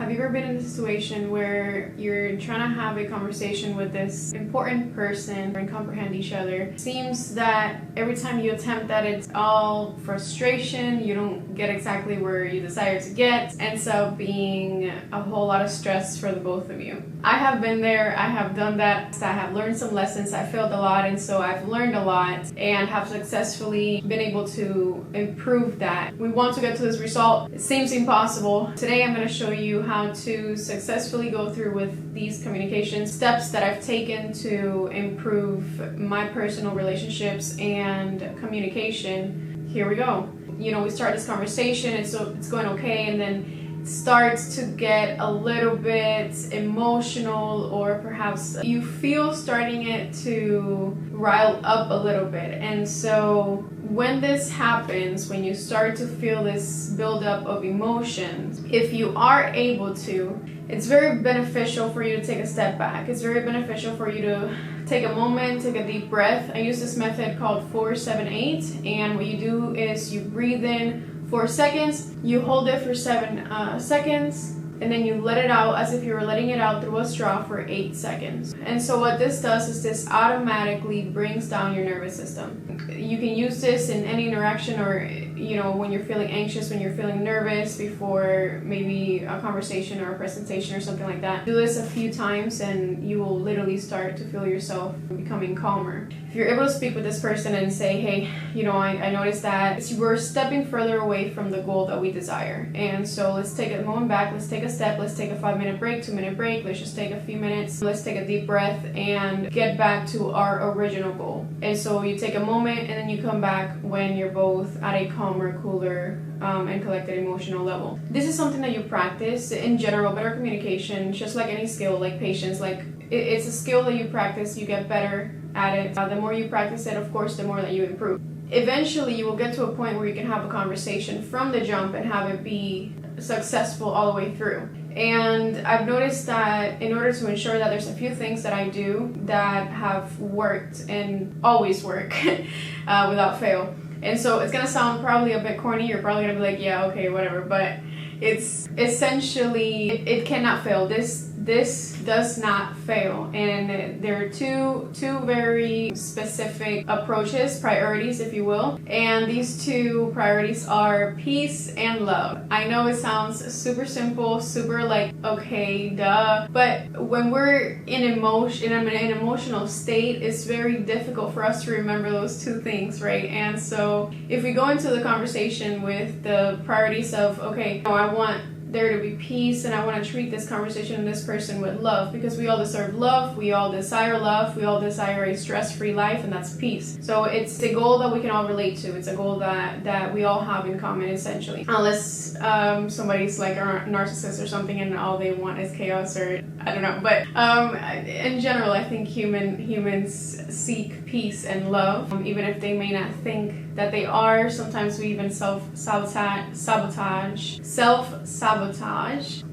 Have you ever been in a situation where you're trying to have a conversation with this important person and comprehend each other? Seems that every time you attempt that, it's all frustration, you don't get exactly where you desire to get, ends up being a whole lot of stress for the both of you. I have been there, I have done that, I have learned some lessons, I failed a lot, and so I've learned a lot and have successfully been able to improve that. We want to get to this result. It seems impossible. Today I'm going to show you how to successfully go through with these communication steps that I've taken to improve my personal relationships and communication. Here we go. We start this conversation, and so it's going okay, and then it starts to get a little bit emotional, or perhaps you feel starting it to rile up a little bit. And so when this happens, when you start to feel this buildup of emotions, if you are able to, it's very beneficial for you to take a step back. It's very beneficial for you to take a moment, take a deep breath. I use this method called 4-7-8, and what you do is you breathe in 4 seconds, you hold it for 7 seconds, and then you let it out as if you were letting it out through a straw for 8 seconds. And so what this does is this automatically brings down your nervous system. You can use this in any interaction, or when you're feeling anxious, when you're feeling nervous before maybe a conversation or a presentation or something like that. Do this a few times and you will literally start to feel yourself becoming calmer. If you're able to speak with this person and say, hey, I noticed that we're stepping further away from the goal that we desire. And so let's take a moment back, let's take a step, let's take a 5-minute break, 2-minute break, let's just take a few minutes, let's take a deep breath and get back to our original goal. And so you take a moment and then you come back when you're both at a calmer, cooler, and collected emotional level. This is something that you practice in general. Better communication, just like any skill, like patience, it's a skill that you practice, you get better at it. The more you practice it, of course, the more that you improve. Eventually, you will get to a point where you can have a conversation from the jump and have it be successful all the way through. And I've noticed that in order to ensure that, there's a few things that I do that have worked and always work without fail. And so it's gonna sound probably a bit corny. You're probably gonna be like, yeah, okay, whatever. But it's essentially, it cannot fail. This does not fail. And there are two very specific approaches, priorities, if you will. And these two priorities are peace and love. I know it sounds super simple, super like, okay, duh. But when we're in an emotional state, it's very difficult for us to remember those two things, right? And so if we go into the conversation with the priorities of, okay, I want there to be peace, and I want to treat this conversation and this person with love, because we all deserve love, we all desire love, we all desire a stress-free life, and that's peace. So it's a goal that we can all relate to. It's a goal that we all have in common, essentially. Unless somebody's like a narcissist or something and all they want is chaos, or I don't know. But in general, I think humans seek peace and love, even if they may not think that they are. Sometimes we even self-sabotage,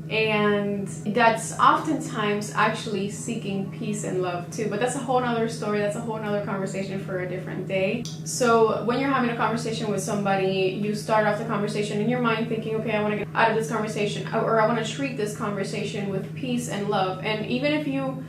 and that's oftentimes actually seeking peace and love too. But that's a whole nother story, that's a whole nother conversation for a different day. So when you're having a conversation with somebody, you start off the conversation in your mind thinking, okay, I want to get out of this conversation, or I want to treat this conversation with peace and love. And even if you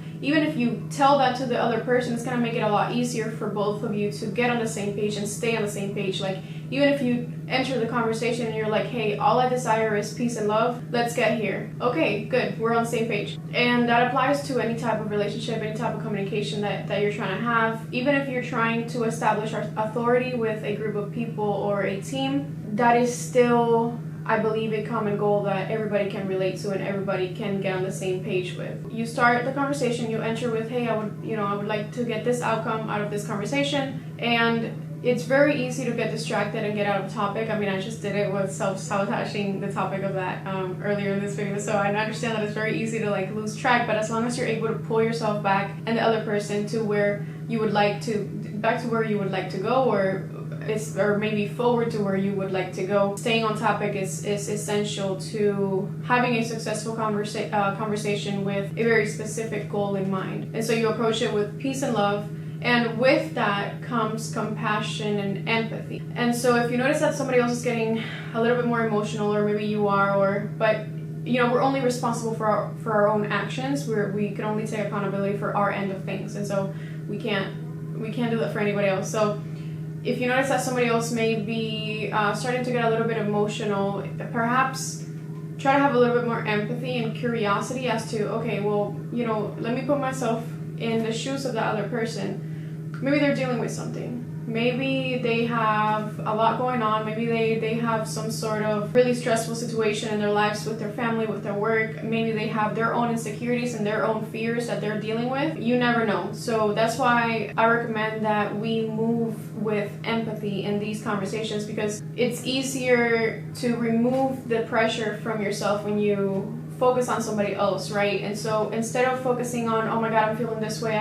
tell that to the other person, it's going to make it a lot easier for both of you to get on the same page and stay on the same page. Like, even if you enter the conversation and you're like, hey, all I desire is peace and love, let's get here. Okay, good, we're on the same page. And that applies to any type of relationship, any type of communication that you're trying to have. Even if you're trying to establish authority with a group of people or a team, that is still, I believe, a common goal that everybody can relate to and everybody can get on the same page with. You start the conversation, you enter with, hey, I would like to get this outcome out of this conversation, and it's very easy to get distracted and get out of topic. I mean, I just did it with self-sabotaging the topic of that earlier in this video, so I understand that it's very easy to lose track, but as long as you're able to pull yourself back and the other person to where you would like to, back to where you would like to go, or maybe forward to where you would like to go. Staying on topic is essential to having a successful conversation with a very specific goal in mind. And so you approach it with peace and love, and with that comes compassion and empathy. And so if you notice that somebody else is getting a little bit more emotional, or maybe you are, but we're only responsible for our own actions. We can only take accountability for our end of things, and so we can't do that for anybody else. So if you notice that somebody else may be starting to get a little bit emotional, perhaps try to have a little bit more empathy and curiosity as to, okay, well, let me put myself in the shoes of that other person. Maybe they're dealing with something. Maybe they have a lot going on. Maybe they have some sort of really stressful situation in their lives with their family, with their work. Maybe they have their own insecurities and their own fears that they're dealing with. You never know. So that's why I recommend that we move with empathy in these conversations, because it's easier to remove the pressure from yourself when you focus on somebody else, right? And so instead of focusing on, oh my God, I'm feeling this way,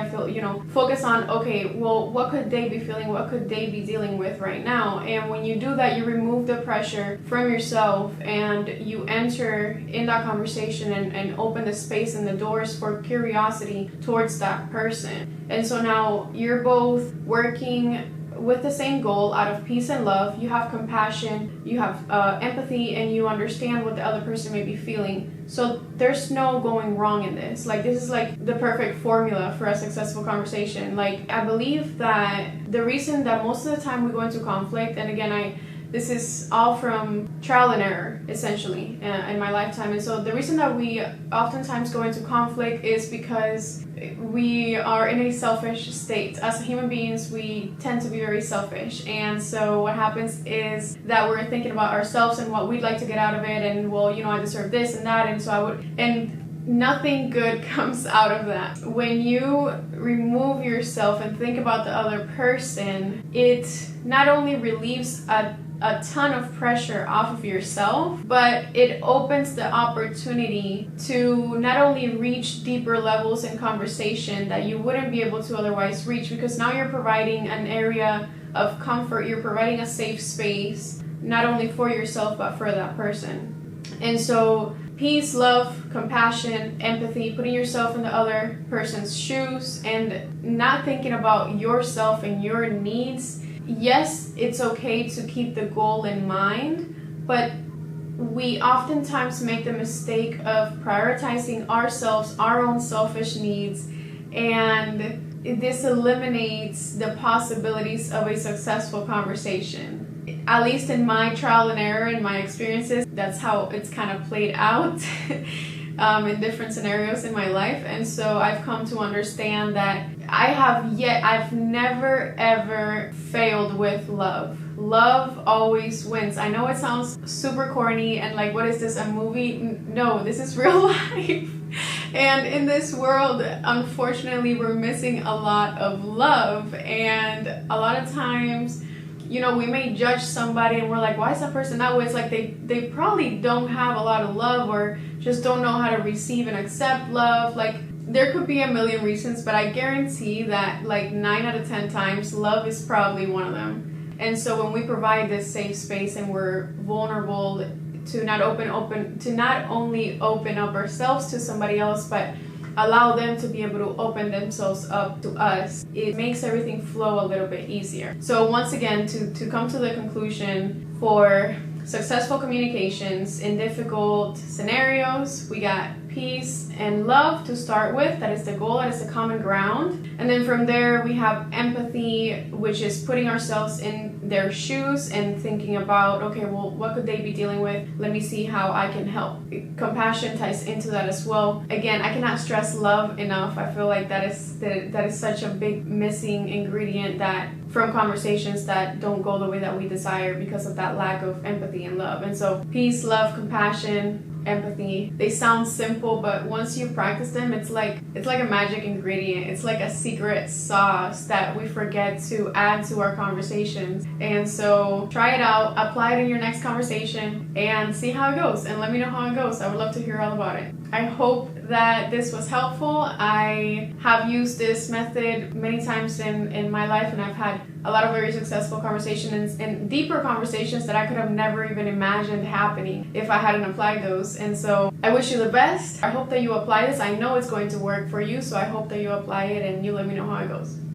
focus on, okay, well, what could they be feeling? What could they be dealing with right now? And when you do that, you remove the pressure from yourself and you enter in that conversation and open the space and the doors for curiosity towards that person. And so now you're both working with the same goal out of peace and love. You have compassion, you have empathy, and you understand what the other person may be feeling. So there's no going wrong in this. Like, this is like the perfect formula for a successful conversation. Like, I believe that the reason that most of the time we go into conflict, and again, this is all from trial and error, essentially, in my lifetime. And so the reason that we oftentimes go into conflict is because we are in a selfish state. As human beings, we tend to be very selfish. And so what happens is that we're thinking about ourselves and what we'd like to get out of it. And, well, I deserve this and that. And so nothing good comes out of that. When you remove yourself and think about the other person, it not only relieves a ton of pressure off of yourself, but it opens the opportunity to not only reach deeper levels in conversation that you wouldn't be able to otherwise reach, because now you're providing an area of comfort, you're providing a safe space, not only for yourself, but for that person. And so peace, love, compassion, empathy, putting yourself in the other person's shoes and not thinking about yourself and your needs. Yes, it's okay to keep the goal in mind, but we oftentimes make the mistake of prioritizing ourselves, our own selfish needs, and this eliminates the possibilities of a successful conversation. At least in my trial and error, in my experiences, that's how it's kind of played out in different scenarios in my life. And so I've come to understand that I've never ever failed with love. Love always wins. I know it sounds super corny and like, what is this, a movie? No, this is real life. And in this world, unfortunately, we're missing a lot of love. And a lot of times, we may judge somebody and we're like, why is that person that way? It's like they probably don't have a lot of love, or just don't know how to receive and accept love. Like, there could be a million reasons, but I guarantee that like 9 out of 10 times, love is probably one of them. And so when we provide this safe space and we're vulnerable to not only open up ourselves to somebody else, but allow them to be able to open themselves up to us, it makes everything flow a little bit easier. So once again, to come to the conclusion, for successful communications in difficult scenarios, we got peace and love to start with. That is the goal, that is the common ground. And then from there we have empathy, which is putting ourselves in their shoes and thinking about, okay, well, what could they be dealing with? Let me see how I can help. Compassion ties into that as well. Again, I cannot stress love enough. I feel like that is such a big missing ingredient that from conversations that don't go the way that we desire because of that lack of empathy and love. And so peace, love, compassion, empathy, they sound simple, but once you practice them, it's like a magic ingredient. It's like a secret sauce that we forget to add to our conversations. And so try it out, apply it in your next conversation, and see how it goes, and let me know how it goes. I would love to hear all about it. I hope that this was helpful. I have used this method many times in my life, and I've had a lot of very successful conversations and deeper conversations that I could have never even imagined happening if I hadn't applied those. And so I wish you the best. I hope that you apply this. I know it's going to work for you, so I hope that you apply it and you let me know how it goes.